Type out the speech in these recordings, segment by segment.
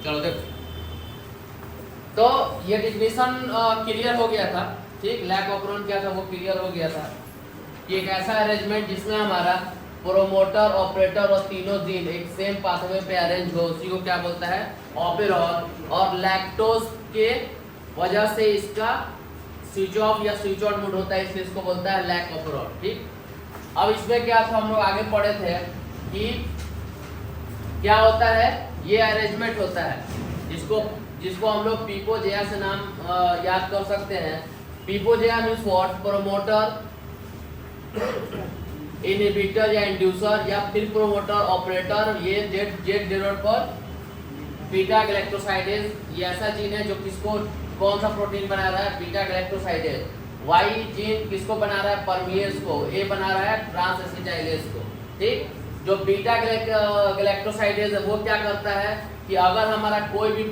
चलो देखो, तो ये डिफिनेशन क्लियर हो गया था, ठीक। लैक ऑपरेंट क्या था वो क्लियर हो गया था कि एक ऐसा अरेंजमेंट जिसमें हमारा प्रोमोटर, ऑपरेटर और तीनों जीन एक सेम पाथवे पे अरेंज हो, उसी को क्या बोलता है, ऑपेरॉन। और लैक्टोज के वजह से इसका स्विच ऑफ या स्विच ऑन मोड होता है, इसलिए इसको बोलता है लैक ऑपरेंट, ठीक। अब इसमें क्या था, हम लोग आगे पढ़े थे कि क्या होता है, ये अरेंजमेंट होता है जिसको हम लोग पीपोजेआ से नाम याद कर सकते हैं। पीपोजेआ मीन्स व्हाट, प्रोमोटर, इनहिबिटर या इंड्यूसर, या फिर प्रोमोटर, ऑपरेटर। ये जेड डेनोट पर बीटा गैलेक्टोसाइडेज, ये ऐसा जीन है जो किसको, कौन सा प्रोटीन बना रहा है, बीटा गैलेक्टोसाइडेज। वाई जीन किसको बना रहा है, परमिएज को। ए बना रहा है ट्रांस एसिटाइलेज को, ठीक। जो बीटा गैलेक्टोसाइडेज है वो क्या करता है कि अगर हमारा कोई भी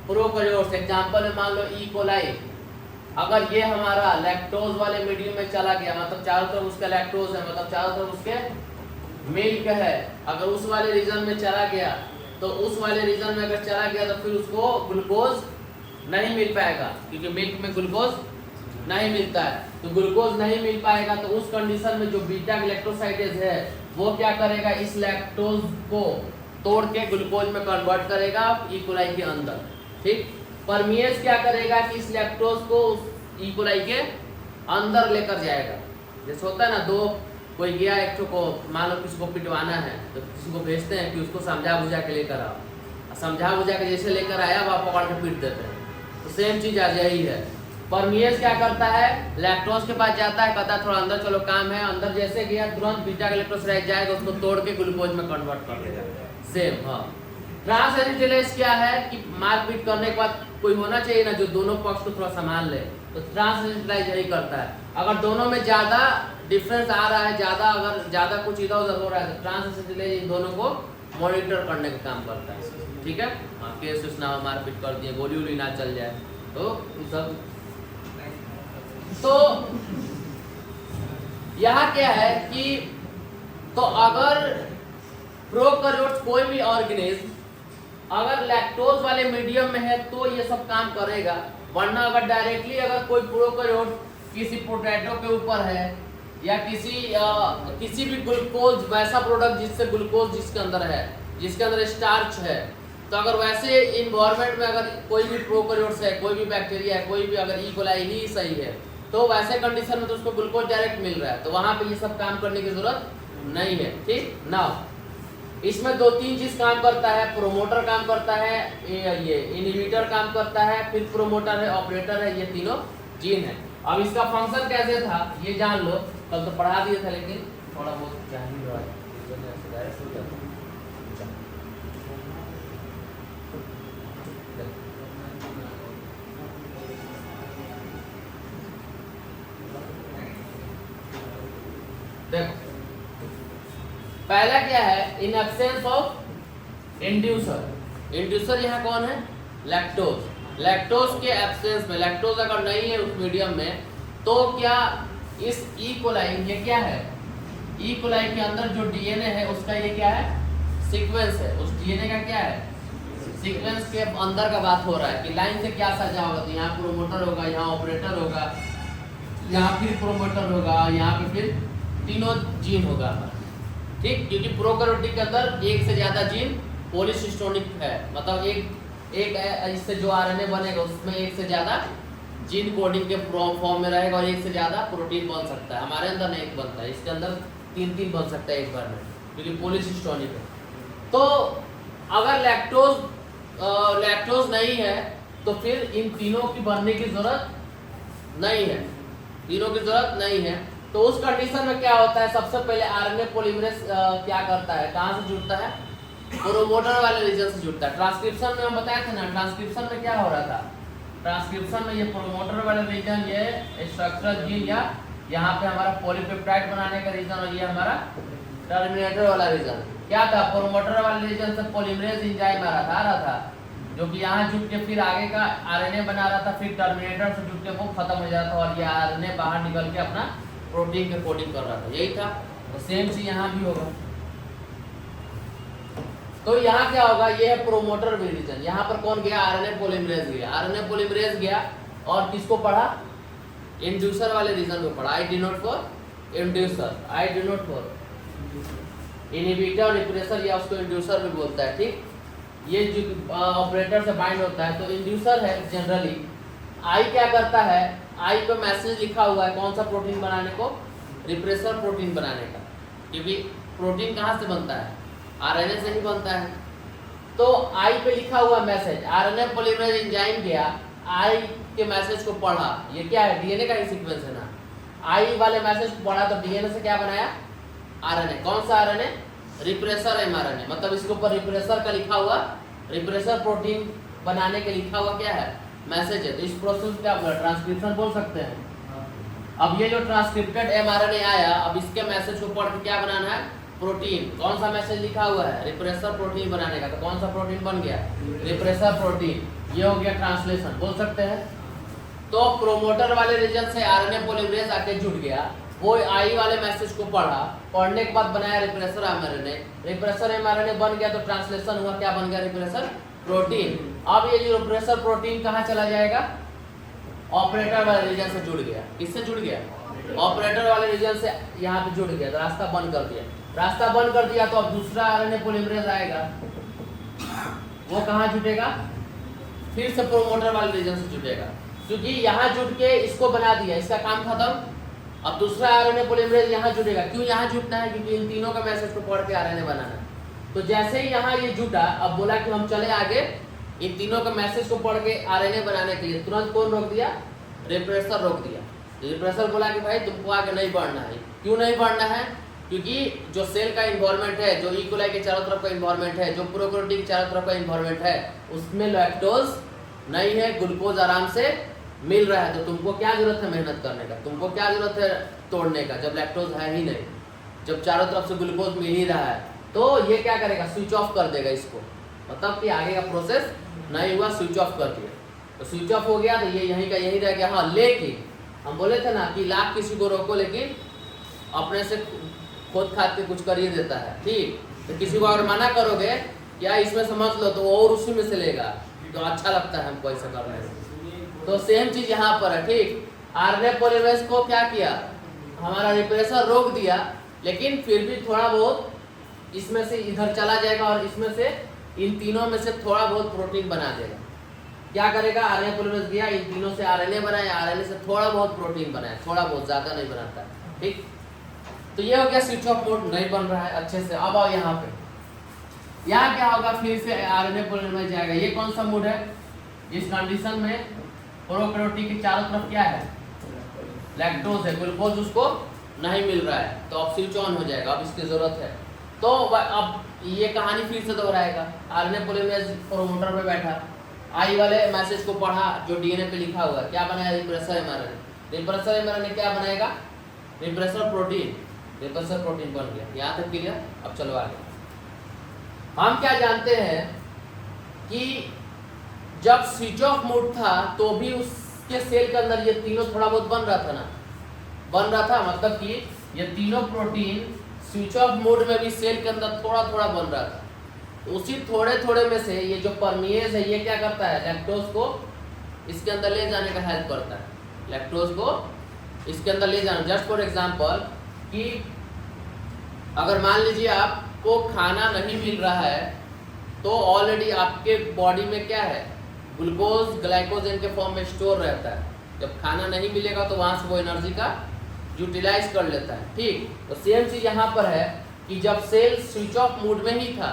प्रोकैरियोट्स एग्जांपल में मान लो ई कोलाई, अगर ये हमारा लैक्टोज वाले मीडियम में चला गया, मतलब चारों तरफ उसका लैक्टोज है, मतलब चारों तरफ उसके मिल्क है, अगर उस वाले रीजन में चला गया, तो उस वाले रीजन में अगर चला गया तो फिर उसको ग्लूकोज नहीं मिल पाएगा, क्योंकि मिल्क में ग्लूकोज नहीं मिलता है। तो ग्लूकोज नहीं मिल पाएगा, तो उस कंडीशन में जो बीटा गैलेक्टोसाइडेज है वो क्या करेगा, इस लैक्टोज को तोड़ के ग्लूकोज में कन्वर्ट करेगा ई कोलाई के अंदर, ठीक। परमिएज क्या करेगा कि इस लैक्टोज को ई कोलाई के अंदर लेकर जाएगा। जैसे होता है ना, दो कोई गया एक को, मान लो किसी को पिटवाना है तो किसी को भेजते हैं कि उसको समझा बुझा के लेकर आओ, समझा बुझा के जैसे लेकर आया वह पकड़ के पीट देते हैं। तो सेम चीज आज यही है। परमिएज क्या करता है, लैक्टोज के पास जाता है, कहता है थोड़ा अंदर चलो काम है, अंदर जैसे गया तुरंत बीटा गैलेक्टोसाइड जाएगा, उसको तोड़ के ग्लूकोज में कन्वर्ट कर देगा। सेम, हाँ। ट्रांस एसिटाइलेज क्या है कि मारपीट करने के बाद कोई होना चाहिए ना जो दोनों पक्ष को थोड़ा संभाल ले, तो ट्रांस एसिटाइलेज यही करता है। अगर दोनों में ज्यादा डिफरेंस आ रहा है, अगर ज्यादा कुछ इधर उधर हो रहा है, तो ट्रांस एसिटाइलेज इन दोनों को मॉनिटर करने का काम करता है, ठीक है। हाँ, केस ना मारपीट कर दिए, गोली वोली ना चल जाए, तो सब। तो यहाँ क्या है कि तो अगर प्रोकैरियोट्स कोई भी ऑर्गेनिज्म अगर लैक्टोज वाले मीडियम में है तो ये सब काम करेगा, वरना अगर डायरेक्टली अगर कोई प्रोकैरियोट किसी पोटैटो के ऊपर है या किसी भी ग्लूकोज वैसा प्रोडक्ट जिससे ग्लूकोज जिसके अंदर है, जिसके अंदर स्टार्च है, तो अगर वैसे इन्वायरमेंट में अगर कोई भी प्रोकैरियोट्स है, कोई भी बैक्टीरिया है, कोई भी अगर ई कोलाई ही सही है, तो वैसे कंडीशन में तो उसको ग्लूकोज डायरेक्ट मिल रहा है, तो वहां पे ये सब काम करने की जरूरत नहीं है, ठीक ना। इसमें दो तीन चीज काम करता है, प्रोमोटर काम करता है, ये इनहिबिटर काम करता है, फिर प्रोमोटर है, ऑपरेटर है, ये तीनों जीन है। अब इसका फंक्शन कैसे था ये जान लो, कल तो पढ़ा दिया था लेकिन थोड़ा बहुत जान ही रहा है। देखो पहला क्या है, in absence of inducer. Inducer यहाँ कौन है, लैक्टोज। लैक्टोज के एब्सेंस में, लैक्टोज अगर नहीं है उस मीडियम में, तो क्या इस ई कोलाई, ये क्या है, ई कोलाई के अंदर जो डीएनए है उसका ये क्या है, सीक्वेंस है। उस डीएनए का क्या है, सीक्वेंस के अंदर का बात हो रहा है कि लाइन से क्या सजा होगा, तो यहाँ प्रोमोटर होगा, यहाँ ऑपरेटर होगा, यहाँ फिर प्रोमोटर होगा, यहाँ पे फिर तीनों जीन होगा, ठीक। क्योंकि प्रोकैरियोटिक के अंदर एक से ज्यादा जीन पॉलीसिस्टोनिक है, मतलब एक इससे जो आरएनए बनेगा उसमें एक से ज्यादा जीन कोडिंग के फॉर्म में रहेगा और एक से ज्यादा प्रोटीन बन सकता है। हमारे अंदर नहीं बनता है, इसके अंदर तीन बन सकता है एक बार में, क्योंकि पॉलीसिस्टोनिक है। तो अगर लैक्टोज नहीं है तो फिर इन तीनों की बनने की जरूरत नहीं है, तीनों की जरूरत नहीं है। तो उस कंडीशन में क्या होता है, सबसे पहले आरएनए पॉलीमरेज क्या करता है, कहाँ से जुड़ता है, प्रोमोटर वाले रीजन से जुड़ता है। ट्रांसक्रिप्शन में हम बताए थे ना, ट्रांसक्रिप्शन में क्या हो रहा था, ट्रांसक्रिप्शन में ये प्रोमोटर वाले रीजन, ये स्ट्रक्चरल जीन या यहाँ पे हमारा पॉलीपेप्टाइड बनाने का रीजन, और ये हमारा टर्मिनेटर वाला रीजन क्या था, प्रोमोटर वाले रीजन से पॉलीमरेज एंजाइम आ रहा था जो कि यहाँ जुट के फिर आगे का आरएनए बना रहा था, फिर टर्मिनेटर से जुट के वो खत्म हो जाता था और ये आरएनए बाहर निकल के अपना प्रोटीन के कोडिंग कर रहा था, यही था। तो सेम चीज यहाँ भी होगा। तो यहाँ क्या होगा, ये है प्रोमोटर रीजन। यहाँ पर कौन गया, आरएनए पॉलीमरेज गया। आरएनए पॉलीमरेज गया और किसको पढ़ा, इंड्यूसर वाले रीजन को पढ़ा। I denote for inducer, I denote for inhibitor और रिप्रेसर, या उसको इंड्यूसर भी बोलता है। ठीक, ये जो ऑपरेटर से बाइंड होता है तो इंड्यूसर है जनरली। आई क्या करता है, आई पे मैसेज लिखा हुआ है कौन सा प्रोटीन बनाने को, रिप्रेसर प्रोटीन बनाने का, क्योंकि प्रोटीन कहाँ से बनता है, आरएनए से ही बनता है। तो आई पे लिखा हुआ मैसेज, आरएनए पॉलीमरेज एंजाइम गया, आई के मैसेज को पढ़ा। ये क्या है, डीएनए का ही सीक्वेंस है ना। आई वाले मैसेज को पढ़ा तो डीएनए से क्या बनाया, आरएनए। कौन सा आरएनए, रिप्रेसर एमआरएनए, मतलब इसके ऊपर रिप्रेसर का लिखा हुआ, रिप्रेसर प्रोटीन बनाने के लिखा हुआ क्या है, मैसेज है। तो इस प्रोसेस को क्या बोला, ट्रांसक्रिप्शन बोल सकते हैं। अब ये जो ट्रांसक्रिप्टेड एमआरएनए आया, अब इसके मैसेज को पढ़ के क्या बनाना है, प्रोटीन। कौन सा मैसेज लिखा हुआ है, रिप्रेसर प्रोटीन बनाने का, तो कौन सा प्रोटीन बन गया, रिप्रेसर प्रोटीन। ये हो गया ट्रांसलेशन, बोल सकते हैं। तो प्रोमोटर वाले रीजन से आरएनए पॉलीमरेज आके जुड़ गया, वो आई वाले मैसेज को पढ़ा, पढ़ने के बाद बनाया रिप्रेसर एमआरएनए। रिप्रेसर एमआरएनए बन गया तो ट्रांसलेशन हुआ, क्या बन गया, रिप्रेसर प्रोटीन। अब ये जो रिप्रेसर प्रोटीन कहाँ चला जाएगा, ऑपरेटर वाले रीजन से जुड़ गया। किससे जुड़ गया, ऑपरेटर वाले रीजन से यहाँ पे जुड़ गया, तो रास्ता बंद कर दिया। रास्ता बंद कर दिया तो अब दूसरा आरएनए पॉलीमरेज आएगा, वो कहाँ जुटेगा, फिर से प्रोमोटर वाले रीजन से जुटेगा, क्योंकि यहाँ जुट के इसको बना दिया, इसका काम खत्म। अब दूसरा आरएनए पॉलीमरेज यहाँ जुटेगा। क्यों यहाँ जुटना है, क्योंकि इन तीनों का मैसेज को पढ़ के आरएनए बनाना है। तो जैसे ही यहाँ ये जुटा, अब बोला कि हम चले आगे, इन तीनों का मैसेज को पढ़ के आरएनए बनाने के लिए तुरंत कौन रोक दिया, रिप्रेसर रोक दिया। रिप्रेसर बोला कि भाई तुमको आगे नहीं बढ़ना है। क्यों नहीं बढ़ना है, क्योंकि जो सेल का इन्वायरमेंट है, जो ई कोलाई के चारों तरफ का इन्वायरमेंट है, जो प्रोकैरियोटिक के चारों तरफ का इन्वायरमेंट है, उसमें लैक्टोज नहीं है, ग्लूकोज आराम से मिल रहा है। तो तुमको क्या जरूरत है मेहनत करने का, तुमको क्या जरूरत है तोड़ने का, जब लैक्टोज है ही नहीं, जब चारों तरफ से ग्लूकोज मिल ही रहा है। तो ये क्या करेगा, स्विच ऑफ कर देगा इसको, मतलब कि आगे का प्रोसेस नहीं हुआ, स्विच ऑफ कर दिया। तो स्विच ऑफ हो गया तो ये यहीं का यहीं रह गया। हाँ, लेकिन हम बोले थे ना कि लाख किसी को रोको, लेकिन अपने से खुद खाद के कुछ कर ही देता है। ठीक, तो किसी को अगर मना करोगे क्या इसमें समझ लो, तो और उसी में से लेगा, तो अच्छा लगता है हमको ऐसा करने से। तो सेम चीज यहाँ पर है। ठीक, आरएनए पॉलीमरेज को क्या किया, हमारा रिप्रेसर रोक दिया, लेकिन फिर भी थोड़ा बहुत इसमें से इधर चला जाएगा और इसमें से इन तीनों में से थोड़ा बहुत प्रोटीन बना देगा। क्या करेगा, आरएनए पॉलीमरेज गया, इन तीनों से आरएनए बनाया, आरएनए से थोड़ा बहुत प्रोटीन बनाया, थोड़ा बहुत, ज्यादा नहीं बनाता। ठीक, तो ये हो गया स्विच ऑफ मोड, नहीं बन रहा है अच्छे से। अब आओ यहाँ पे, यहाँ क्या होगा, फिर से आरएनए पॉलीमरेज जाएगा। ये कौन सा मोड है, इस कंडीशन में प्रोकैरियोटिक के चारों तरफ क्या है, लैक्टोज है, ग्लूकोज उसको नहीं मिल रहा है, तो अब स्विच ऑन हो जाएगा, अब इसकी जरूरत है। तो अब ये कहानी फिर से दोहराएगा। आरएनए पॉलीमरेज प्रोमोटर पे बैठा, आई वाले मैसेज को पढ़ा जो डीएनए पे लिखा हुआ है, क्या बनाया, रिप्रेसर एमआरएनए। रिप्रेसर एमआरएनए क्या बनाएगा, रिप्रेसर प्रोटीन। रिप्रेसर प्रोटीन बन गया। यहाँ तक क्लियर। अब चलो आगे। हम क्या जानते हैं कि जब स्विच ऑफ मोड था तो भी उसके सेल के अंदर ये तीनों थोड़ा बहुत बन रहा था ना, बन रहा था, मतलब कि ये तीनों प्रोटीन स्विच ऑफ मोड में भी सेल के अंदर थोड़ा थोड़ा बन रहा था। तो उसी थोड़े थोड़े में से ये जो परमिएज है, ये क्या करता है, लैक्टोज को इसके अंदर ले जाने का हेल्प करता है। लैक्टोज को इसके अंदर ले जाना, जस्ट फॉर एग्जांपल कि अगर मान लीजिए आपको खाना नहीं मिल रहा है, तो ऑलरेडी आपके बॉडी में क्या है, ग्लूकोज ग्लाइकोजन के फॉर्म में स्टोर रहता है। जब खाना नहीं मिलेगा तो वहाँ से वो एनर्जी का यूटिलाइज कर लेता है। ठीक, तो सेम चीज यहाँ पर है कि जब सेल स्विच ऑफ मोड में ही था,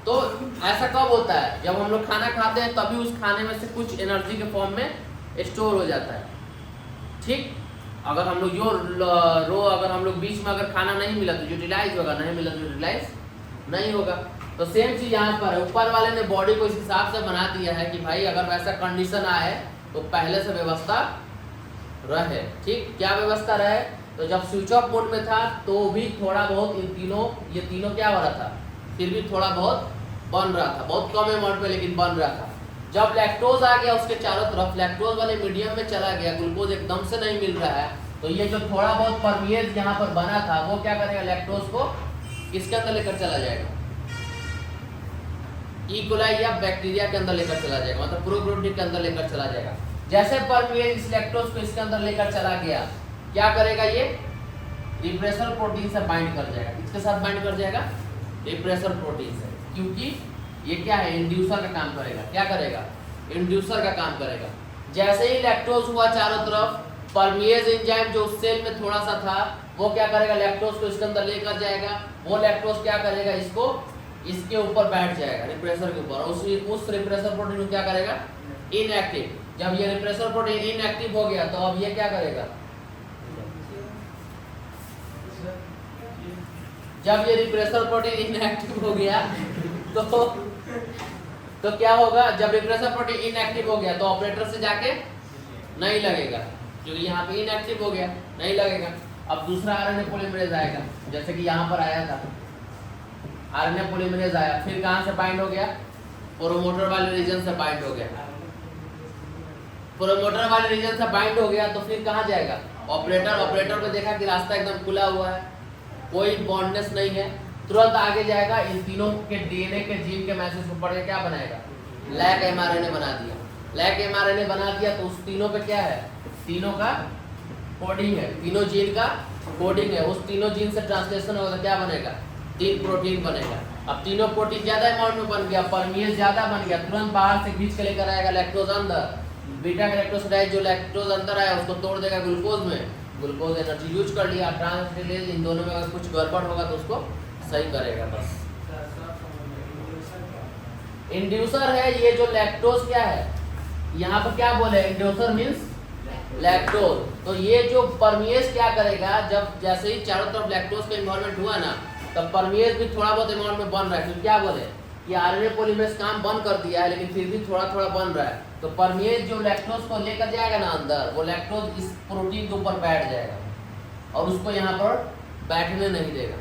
तो ऐसा कब होता है, जब हम लोग खाना खाते हैं तभी उस खाने में से कुछ एनर्जी के फॉर्म में स्टोर हो जाता है। ठीक, अगर हम लोग अगर हम लोग बीच में अगर खाना नहीं मिला तो यूटिलाइज होगा, नहीं मिला तो यूटिलाइज नहीं होगा। तो सेम चीज यहाँ पर है, ऊपर वाले ने बॉडी को इस हिसाब से बना दिया है कि भाई अगर वैसा कंडीशन आए तो पहले से व्यवस्था रहे। ठीक, क्या व्यवस्था रहे, तो जब स्विच ऑफ मोड में था तो भी थोड़ा बहुत ये तीनों क्या हो रहा था, फिर भी थोड़ा बहुत बन रहा था, बहुत कम अमाउंट में, लेकिन बन रहा था। जब लैक्टोज आ गया उसके चारों तरफ, लैक्टोज वाले मीडियम में चला गया, ग्लूकोज एकदम से नहीं मिल रहा है, तो ये जो थोड़ा बहुत परमिएज यहाँ पर बना था वो क्या करेगा, लैक्टोज को किसके अंदर लेकर चला जाएगा, ई कोलाई या बैक्टीरिया के अंदर लेकर चला जाएगा, मतलब प्रोकैरियोटिक के अंदर लेकर चला जाएगा। जैसे परमेज इस लैक्टोज को इसके अंदर लेकर चला गया, क्या करेगा ये रिप्रेसर प्रोटीन से बाइंड कर जाएगा। किसके साथ बाइंड कर जाएगा? रिप्रेसर प्रोटीन से, क्योंकि ये क्या है, इंड्यूसर का काम करेगा। क्या करेगा? इंड्यूसर का काम करेगा। जैसे ही लैक्टोज हुआ चारों तरफ, परमेज एंजाइम जो उस सेल में थोड़ा सा था वो क्या करेगा, लैक्टोज को इसके अंदर लेकर जाएगा। वो लैक्टोज क्या करेगा, इसको इसके ऊपर बैठ जाएगा, रिप्रेसर के ऊपर। उस रिप्रेसर प्रोटीन को क्या करेगा, इनएक्टिव। जब ये रिप्रेसर प्रोटीन इनएक्टिव हो गया तो अब ये क्या करेगा, जब ये रिप्रेसर प्रोटीन इनएक्टिव हो गया तो क्या होगा, जब रिप्रेसर प्रोटीन इनएक्टिव हो गया तो ऑपरेटर से जाके नहीं लगेगा, क्योंकि यहाँ पे इनएक्टिव हो गया, नहीं लगेगा। अब दूसरा आरएनए पॉलीमरेज आएगा, जैसे कि यहाँ पर आया था आरएनए पॉलीमरेज आया, फिर कहाँ से बाइंड हो गया, प्रोमोटर वाले रीजन से बाइंड हो गया। प्रोमोटर वाले रीजन से बाइंड हो गया तो फिर कहाँ जाएगा, ऑपरेटर को देखा कि रास्ता एकदम खुला हुआ है, कोई बॉन्डनेस नहीं है, तुरंत आगे जाएगा। इन तीनों के डीएनए के जीन के मैसेज को पढ़ के क्या बनाएगा, लैक एमआरएनए बना दिया। लैक एमआरएनए बना दिया तो उस तीनों पे क्या है, तीनों का कोडिंग है, तीनों जीन का कोडिंग है। उस तीनों जीन से ट्रांसलेशन होगा तो क्या बनेगा, 3 प्रोटीन बनेगा। अब तीनों प्रोटीन ज्यादा अमाउंट में बन गया, परमेज ज्यादा बन गया, तुरंत बाहर से खींच के लेकर आएगा लैक्टोज अंदर। बीटा गैलेक्टोसिडाइज जो लैक्टोज अंदर आया उसको तोड़ देगा ग्लूकोज में, ग्लूकोज एनर्जी यूज कर लिया। ट्रांसलेज इन दोनों में अगर कुछ गड़बड़ होगा तो उसको सही करेगा बस। इंड्यूसर है ये जो लैक्टोज, क्या है यहाँ पर क्या बोले, इंड्यूसर मींस लैक्टोज। तो ये जो परमेज क्या करेगा, जब जैसे ही चारों तरफ लैक्टोज का इन्वॉल्वमेंट हुआ ना, तब परमेज भी थोड़ा बहुत अमाउंट में बन रहा है। तो क्या बोले, ये आरएनए पॉलीमरेज काम बंद कर दिया है लेकिन फिर भी थोड़ा थोड़ा बन रहा है। तो परमेज जो लैक्टोज को लेकर जाएगा ना अंदर, वो लैक्टोज इस प्रोटीन के ऊपर बैठ जाएगा और उसको यहाँ पर बैठने नहीं देगा।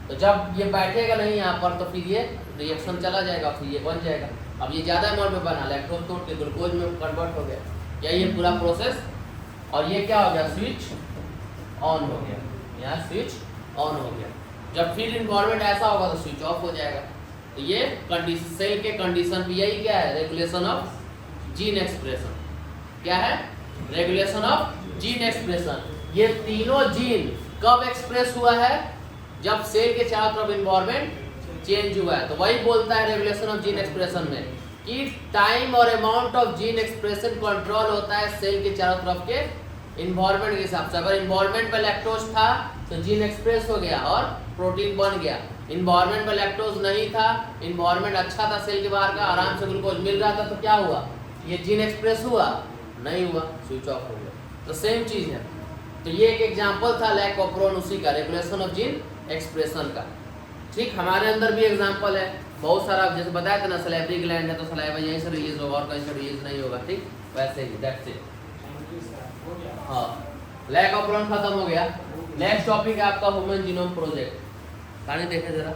तो जब ये बैठेगा नहीं यहाँ पर तो फिर ये रिएक्शन चला जाएगा, फिर ये बन जाएगा। अब ये ज़्यादा अमाउंट में बना, लैक्टोज तोड़ के ग्लूकोज में कन्वर्ट हो गया, यही ये पूरा प्रोसेस। और ये क्या हो गया, स्विच ऑन हो गया, यहाँ स्विच ऑन हो गया। जब फिर इन्वॉल्वमेंट ऐसा होगा तो स्विच ऑफ हो जाएगा। तो ये कंडीशन, सेल के कंडीशन भी यही क्या है, रेगुलेशन ऑफ जीन एक्सप्रेशन। क्या है, रेगुलेशन ऑफ जीन एक्सप्रेशन। ये तीनों जीन कब एक्सप्रेस हुआ है, जब सेल के चारों तरफ इन्वॉल्वमेंट चेंज हुआ है। तो वही बोलता है रेगुलेशन ऑफ जीन एक्सप्रेशन में कि टाइम और amount of gene expression control होता है सेल के चारों तरफ के इन्वॉल्वमेंट के हिसाब से। अगर इन्वॉल्वमेंट में लैक्टोज था तो जीन एक्सप्रेस हो गया और प्रोटीन बन गया। इन्वॉल्वमेंट में लैक्टोज नहीं था, इन्वॉल्वमेंट अच्छा था सेल के बाहर का, आराम से ग्लूकोज मिल रहा था, तो क्या हुआ, ये जीन एक्सप्रेस हुआ नहीं हुआ, स्विच ऑफ हो गया। तो सेम चीज है। तो ये एक एग्जांपल था लैक ऑफ प्रोन उसी का, रेगुलेशन ऑफ जीन एक्सप्रेशन का। ठीक, हमारे अंदर भी एग्जांपल है बहुत सारा, जैसे बताया था ना सलाइवरी ग्लैंड है तो सलाइवा यहीं से रिलीज होगा और कहीं से रिलीज नहीं होगा। ठीक, वैसे ही दैट्स इट। हाँ, लैक ऑफ प्रोन खत्म हो गया। नेक्स्ट टॉपिक है आपका ह्यूमन जीनोम प्रोजेक्ट। कहानी देखें जरा।